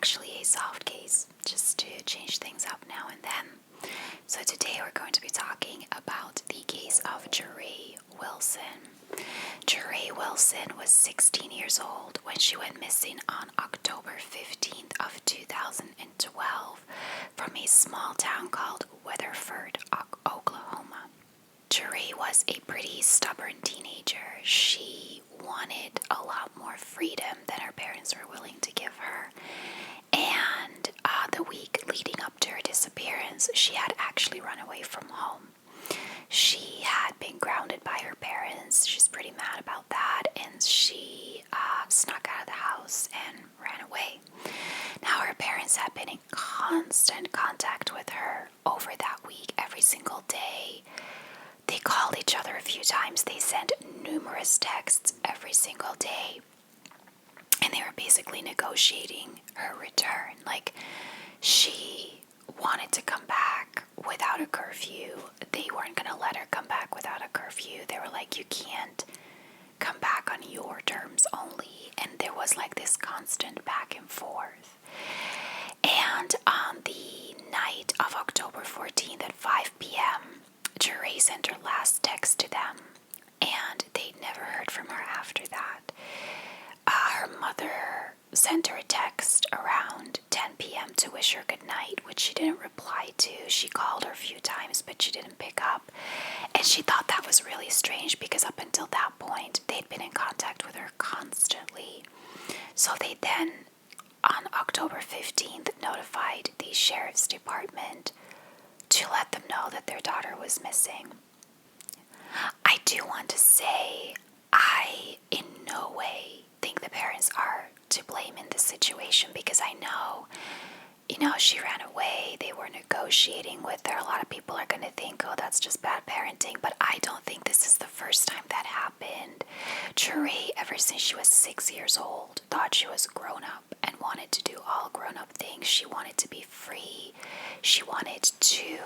actually a soft case, just to change things up now and then. So today we're going to be talking about the case of JaRay Wilson. JaRay Wilson was 16 years old when she went missing on October 15th of 2012 from a small town called Weatherford, Oklahoma. JaRay was a pretty stubborn teenager. She wanted a lot more freedom than her parents were willing to give her. And the week leading up to her disappearance, she had actually run away from home. She had been grounded by her parents. She's pretty mad about that, and she snuck out of the house and ran away. Now, her parents had been in constant contact with her over that week, every single day. They called each other a few times. They sent numerous texts every single day. And they were basically negotiating her return. Like, she wanted to come back without a curfew. They weren't going to let her come back without a curfew. They were like, you can't come back on your terms only. And there was like this constant back and forth. And on the night of October 14th at 5 p.m., JaRay sent her last text to them, and they'd never heard from her after that. Her mother sent her a text around 10 p.m. to wish her good night, which she didn't reply to. She called her a few times, but she didn't pick up. And she thought that was really strange because up until that point, they'd been in contact with her constantly. So they then, on October 15th, notified the sheriff's department to let them know that their daughter was missing. I do want to say, I in no way think the parents are to blame in this situation, because I know, she ran away, they were negotiating with her. A lot of people are going to think, oh, that's just bad parenting, but I don't think this is the first time that happened. JaRay, ever since she was 6 years old, thought she was grown up and wanted to do all grown up things. She wanted to be free. She wanted to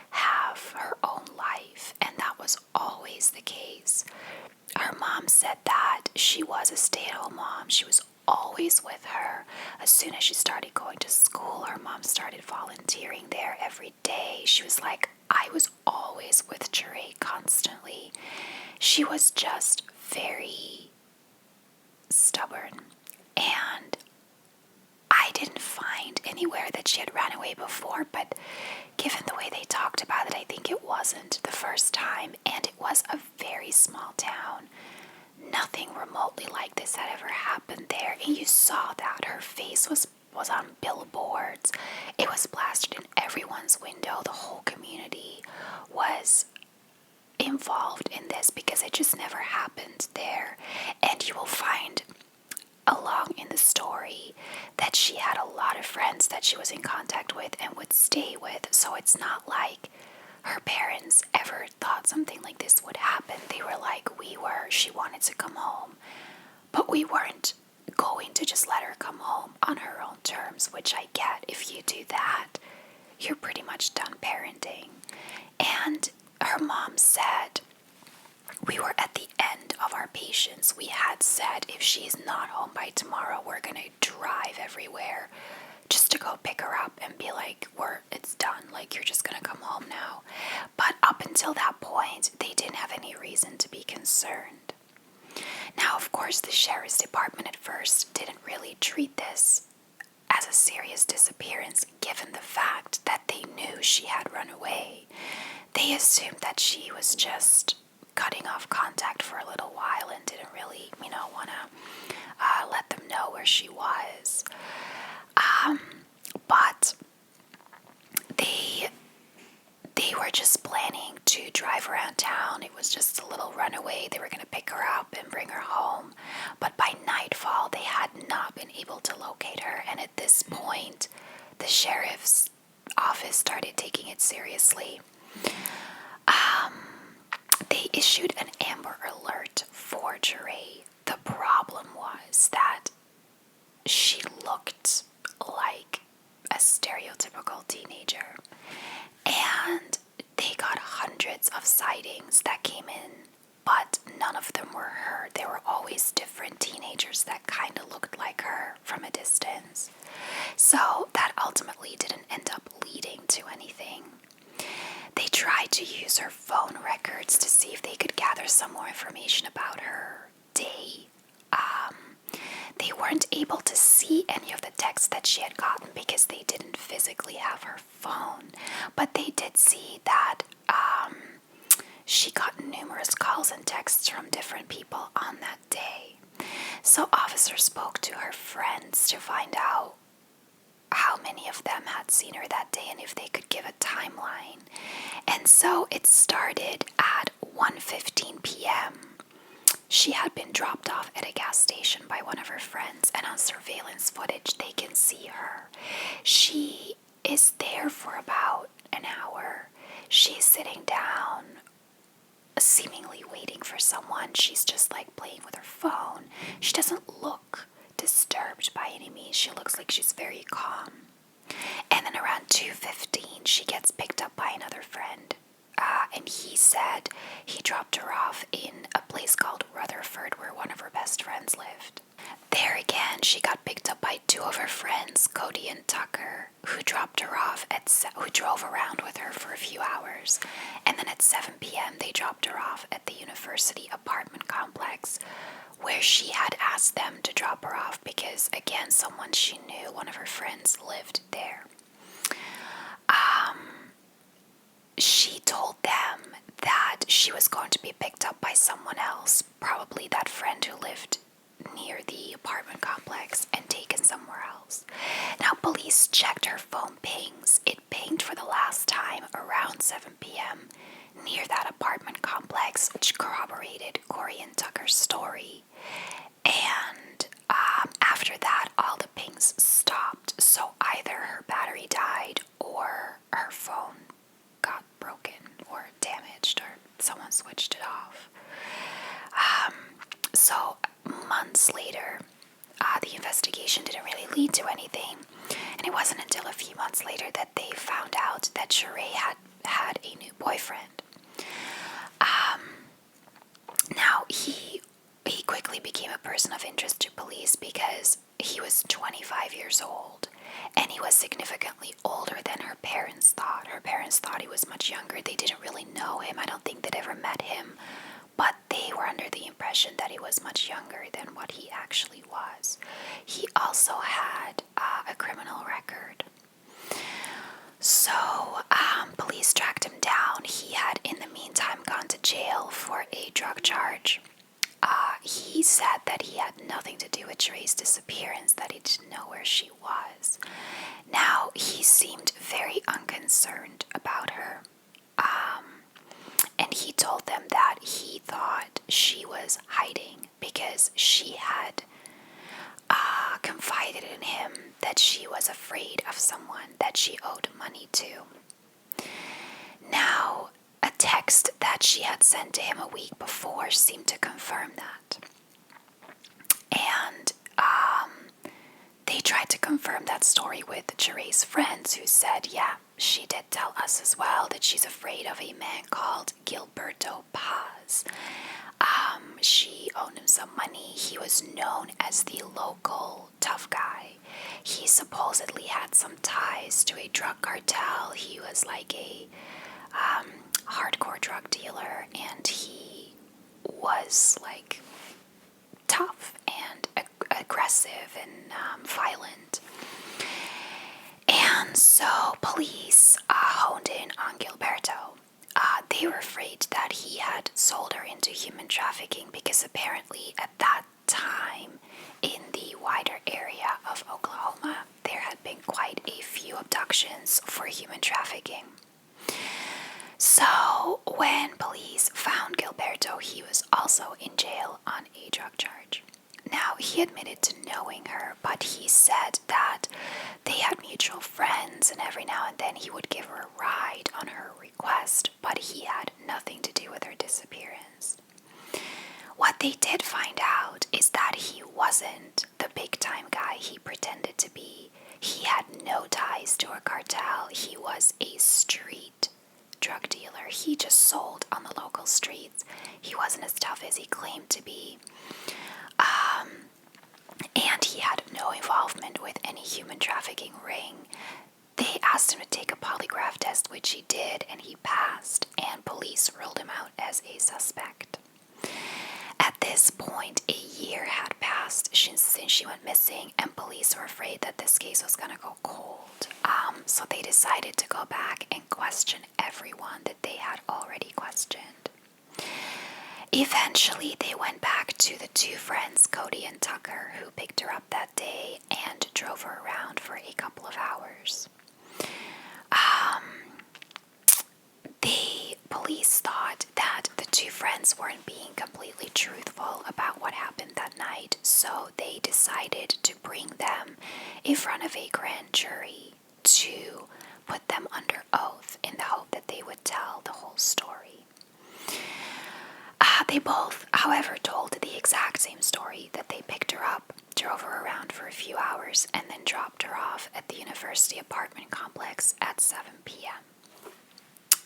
have her own life, and that was always the case. Her mom said that she was a stay-at-home mom. She was always with her. As soon as she started going to school, her mom started volunteering there every day. She was like, I was always with JaRay constantly. She was just very stubborn, and I didn't find anywhere that she had ran away before, but given the way they talked about it, I think it wasn't the first time, and it was a very small town. Nothing remotely like this had ever happened there, and you saw that her face was on billboards. It was plastered in everyone's window. The whole community was involved in this because it just never happened there. And you will find along in the story that she had a lot of friends that she was in contact with and would stay with. So it's not like her parents ever thought something like this would happen. They were like, she wanted to come home, but we weren't going to just let her come home on her own terms, which I get. If you do that, you're pretty much done parenting. And her mom said, we were at the end of our patience. We had said, if she's not home by tomorrow, we're going to drive everywhere just to go pick her up and be like, it's done. Like, you're just going to come home now. But up until that point, they didn't have any reason to be concerned. Now, of course, the sheriff's department at first didn't really treat this as a serious disappearance, given the fact that they knew she had run away. They assumed that she was just cutting off contact for a little while and didn't really, want to let them know where she was. But they were just planning to drive around town. It was just a little runaway. They were going to pick her up and bring her home. But by nightfall, they had not been able to locate her. And at this point, the sheriff's office started taking it seriously. They issued an Amber Alert for JaRay. The problem was that she looked like a stereotypical teenager, and they got hundreds of sightings that came in, but none of them were her. There were always different teenagers that kind of looked like her from a distance. So So that ultimately didn't end up leading to anything. They tried to use her phone records to see if they could gather some more information about her day. They weren't able to see any of the texts that she had gotten because they didn't physically have her phone. But they did see that she got numerous calls and texts from different people on that day. So officers spoke to her friends to find out how many of them had seen her that day and if they could give a timeline. And so it started at 1:15 p.m. She had been dropped off at a gas station by one of her friends, and on surveillance footage they can see her. She is there for about an hour. She's sitting down, seemingly waiting for someone. She's just like playing with her phone. She doesn't look disturbed by any means. She looks like she's very calm. And then around 2:15 she gets picked up by another friend. And he said he dropped her off in a place called Rutherford where one of her best friends lived. There again, she got picked up by two of her friends, Cody and Tucker, who dropped her off who drove around with her for a few hours. And then at 7 p.m. they dropped her off at the university apartment complex where she had asked them to drop her off because, again, someone she knew, one of her friends, lived there. She told them that she was going to be picked up by someone else, probably that friend who lived near the apartment complex, and taken somewhere else. Now, police checked her phone pings. It pinged for the last time around 7 p.m. near that apartment complex, which corroborated Corey and Tucker's story. And after that, all the pings stopped. So either her battery died or her phone got broken or damaged or someone switched it off. So months later, the investigation didn't really lead to anything. And it wasn't until a few months later that they found out that JaRay had a new boyfriend. Now, he quickly became a person of interest to police because he was 25 years old and he was significantly older than her parents thought. Her parents thought he was much younger. They didn't really know him. I don't think they'd ever met him, but they were under the impression that he was much younger than what he actually was. He also had a criminal record. So police tracked him down. He had in the meantime gone to jail for a drug charge. He said that he had nothing to do with JaRay's disappearance, that he didn't know where she was. Now, he seemed very unconcerned about her. And he told them that he thought she was hiding because she had confided in him that she was afraid of someone that she owed money to. Now, a text that she had sent to him a week before seemed to confirm that. And they tried to confirm that story with JaRay's friends, who said, yeah, she did tell us as well that she's afraid of a man called Gilberto Paz. She owed him some money. He was known as the local tough guy. He supposedly had some ties to a drug cartel. He was like a hardcore drug dealer, and he was like tough and aggressive and violent. And so police honed in on Gilberto. They were afraid that he had sold her into human trafficking because apparently at that time in the wider area of Oklahoma, there had been quite a few abductions for human trafficking. So when police found Gilberto, he was also in jail on a drug charge. Now, he admitted to knowing her, but he said that they had mutual friends and every now and then he would give her a ride on her request, but he had nothing to do with her disappearance. What they did find out is that he wasn't the big-time guy he pretended to be. He had no ties to a cartel. He was a street drug dealer. He just sold on the local streets. He wasn't as tough as he claimed to be. And he had no involvement with any human trafficking ring. They asked him to take a polygraph test, which he did, and he passed, and police ruled him out as a suspect. At this point, a year had passed since she went missing, and police were afraid that this case was going to go cold. So they decided to go back and question everyone that they had already questioned. Eventually, they went back to the two friends, Cody and Tucker, who picked her up that day and drove her around for a couple of hours. The police thought that the two friends weren't being completely truthful about what happened that night, so they decided to bring them in front of a grand jury to put them under oath in the hope that they would tell the whole story. They both, however, told the exact same story, that they picked her up, drove her around for a few hours, and then dropped her off at the university apartment complex at 7 p.m.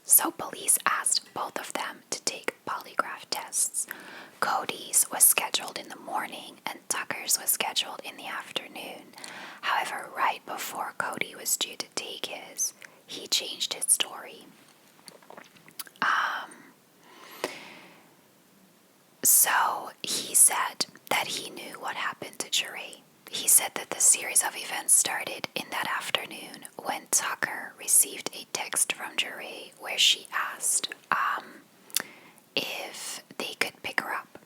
So police asked both of them to take polygraph tests. Cody's was scheduled in the morning and Tucker's was scheduled in the afternoon. However, right before Cody was due to take his, he changed his story. So he said that he knew what happened to JaRay. He said that the series of events started in that afternoon when Tucker received a text from JaRay where she asked if they could pick her up.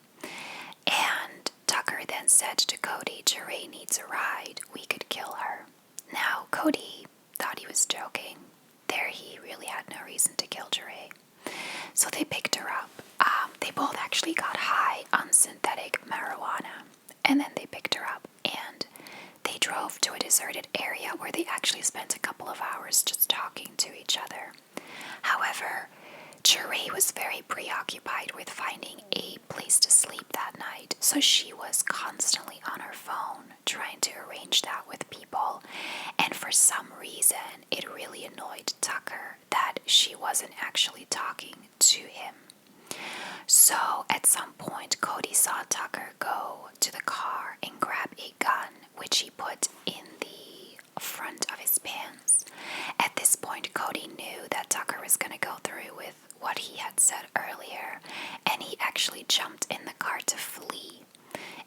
And Tucker then said to Cody, JaRay needs a ride, we could kill her. Now, Cody thought he was joking. There he really had no reason to kill JaRay. So they picked her up. They both actually got high on synthetic marijuana, and then they picked her up and they drove to a deserted area where they actually spent a couple of hours just talking to each other. However, JaRay was very preoccupied with finding a place to sleep that night, so she was constantly on her phone trying to arrange that with people, and for some reason it really annoyed Tucker that she wasn't actually talking to him. So at some point, Cody saw Tucker go to the car and grab a gun, which he put in the front of his pants. At this point, Cody knew that Tucker was going to go through with what he had said earlier, and he actually jumped in the car to flee.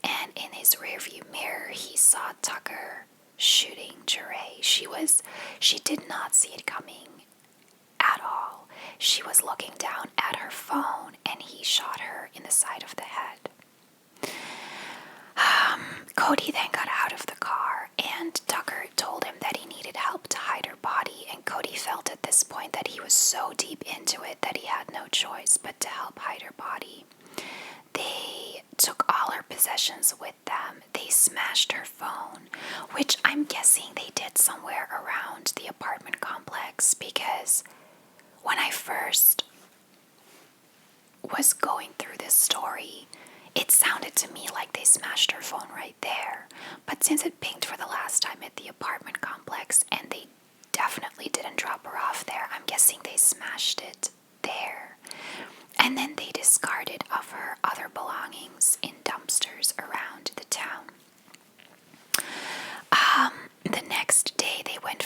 And in his rearview mirror, he saw Tucker shooting JaRay. She did not see it coming at all. She was looking down at her phone, and he shot her in the side of the head. Cody then got out of the car, and Tucker told him that he needed help to hide her body, and Cody felt at this point that he was so deep into it that he had no choice but to help hide her body. They took all her possessions with them. They smashed her phone, which I'm guessing they did somewhere around the apartment complex, because when I first was going through this story, it sounded to me like they smashed her phone right there. But since it pinged for the last time at the apartment complex and they definitely didn't drop her off there, I'm guessing they smashed it there. And then they discarded of her other belongings in dumpsters around the town. The next day they went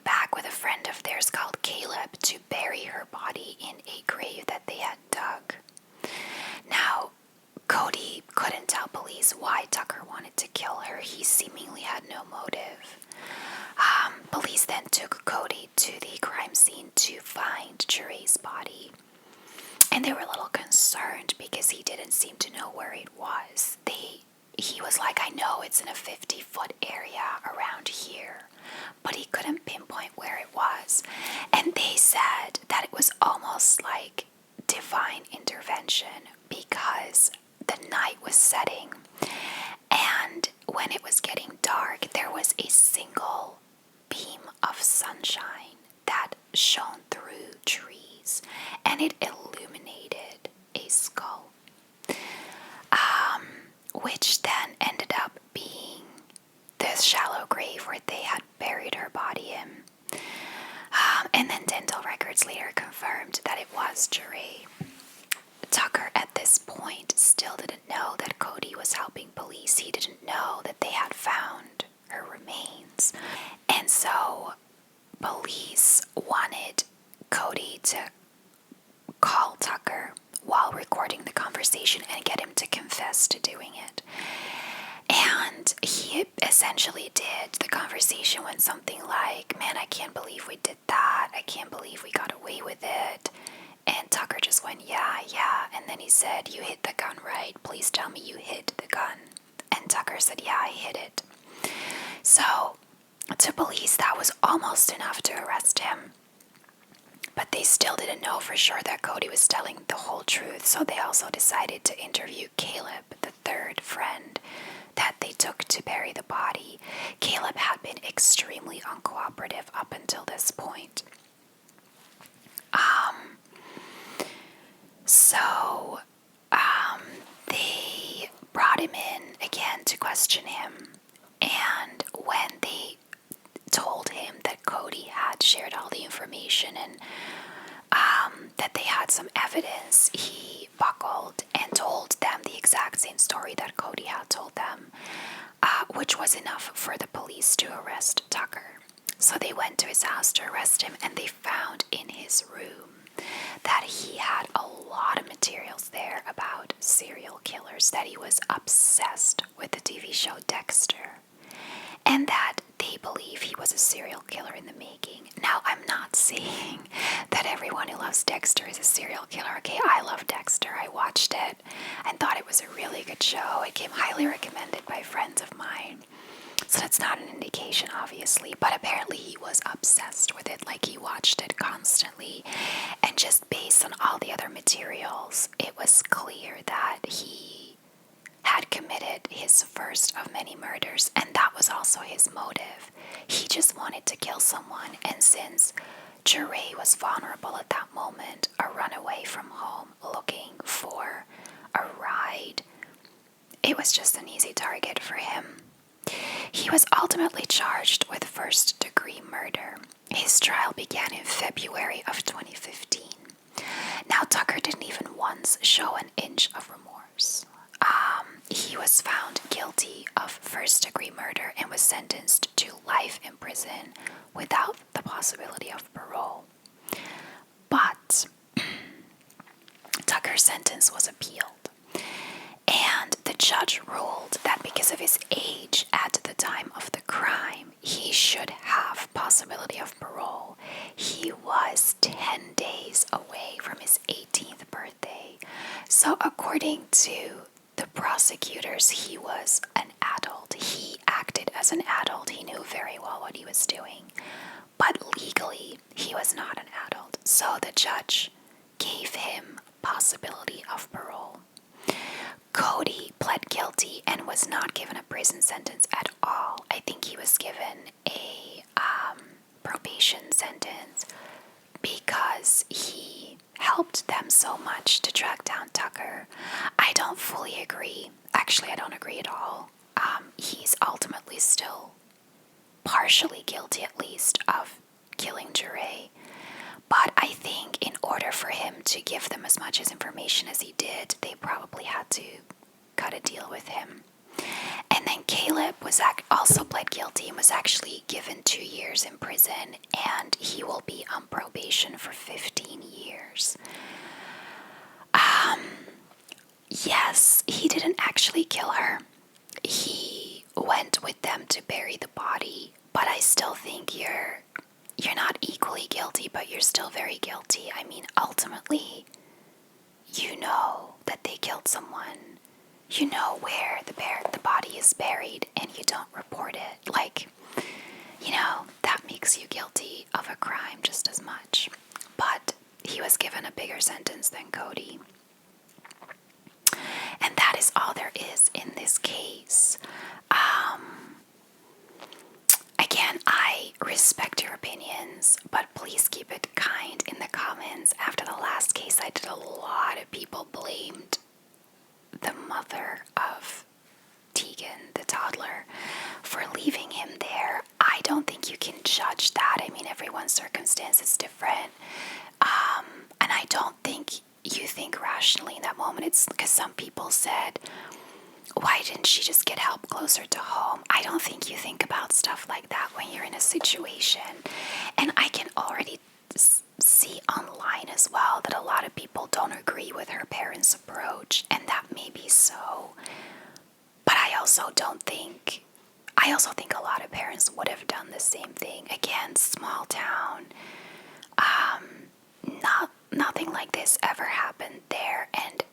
back with a friend of theirs called Caleb to bury her body in a grave that they had dug. Now, Cody couldn't tell police why Tucker wanted to kill her. He seemingly had no motive. Police then took Cody to the crime scene to find JaRay's body. And they were a little concerned because he didn't seem to know where it was. He was like, I know it's in a 50-foot area around here, but he couldn't pinpoint where it was. And they said that it was almost like divine intervention because the night was setting, and when it was getting dark, there was a single beam of sunshine that shone through trees, and it illuminated a skull, which then ended up being this shallow grave where they had buried her body in. And then dental records later confirmed that it was JaRay. Tucker at this point still didn't know that Cody was helping police. He didn't know that they had found her remains. And so police wanted Cody to call Tucker while recording the conversation and get him to confess to doing it. And he essentially did. The conversation went something like, "Man, I can't believe we did that. I can't believe we got away with it." And Tucker just went, "Yeah, yeah." And then he said, "You hit the gun, right? Please tell me you hit the gun." And Tucker said, "Yeah, I hit it." So to police, that was almost enough to arrest him. But they still didn't know for sure that Cody was telling the whole truth, so they also decided to interview Caleb, the third friend that they took to bury the body. Caleb had been extremely uncooperative up until this point. So they brought him in again to question him, and when they told him that Cody had shared all the information and that they had some evidence, he buckled and told them the exact same story that Cody had told them, which was enough for the police to arrest Tucker. So they went to his house to arrest him, and they found in his room that he had a lot of materials there about serial killers, that he was obsessed with the TV show Dexter, and that they believe he was a serial killer in the making. Now, I'm not saying that everyone who loves Dexter is a serial killer. Okay, I love Dexter. I watched it and thought it was a really good show. It came highly recommended by friends of mine. So that's not an indication, obviously, but apparently he was obsessed with it, like he watched it constantly. And just based on all the other materials, it was clear that he had committed his first of many murders, and that was also his motive. He just wanted to kill someone, and since JaRay was vulnerable at that moment, a runaway from home looking for a ride, it was just an easy target for him. He was ultimately charged with first-degree murder. His trial began in February of 2015. Now, Tucker didn't even once show an inch of remorse. He was found guilty of first-degree murder and was sentenced to life in prison without the possibility of parole. But Tucker's sentence was appealed, and the judge ruled that because of his age at the time of the crime, he should have possibility of parole. He was 10 days away from his 18th birthday. So according to the prosecutors, he was an adult. He acted as an adult. He knew very well what he was doing. But legally, he was not an adult. So the judge gave him possibility of parole. Cody pled guilty and was not given a prison sentence at all. I think he was given a probation sentence because he helped them so much to track down Tucker. I don't fully agree. Actually, I don't agree at all. He's ultimately still partially guilty, at least, of killing JaRay. But I think in order for him to give them as much information as he did, they probably had to cut a deal with him. And then Caleb was also pled guilty and was actually given 2 years in prison, and he will be on probation for 15 years. Yes, he didn't actually kill her. He went with them to bury the body, but I still think you're not equally guilty, but you're still very guilty. I mean, ultimately, you know that they killed someone. You know where the body is buried, and you don't report it. Like, that makes you guilty of a crime just as much. But he was given a bigger sentence than Cody. And that is all there is in this case. Again, I respect your opinions, but please keep it kind in the comments. After the last case I did, a lot of people blamed the mother of Tegan, the toddler, for leaving him there. I don't think you can judge that. I mean, everyone's circumstance is different. And I don't think you think rationally in that moment. It's because some people said, why didn't she just get help closer to home? I don't think you think about stuff like that when you're in a situation. And I can already see online as well that a lot of people don't agree with her parents' approach, and that may be so. But I also think a lot of parents would have done the same thing. Again, small town. Nothing like this ever happened there, and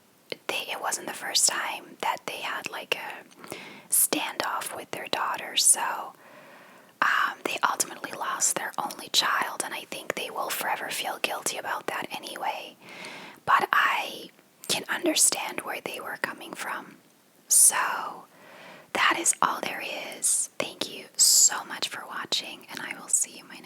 it wasn't the first time that they had like a standoff with their daughter. So they ultimately lost their only child, and I think they will forever feel guilty about that anyway. But I can understand where they were coming from. So that is all there is. Thank you so much for watching, and I will see you in my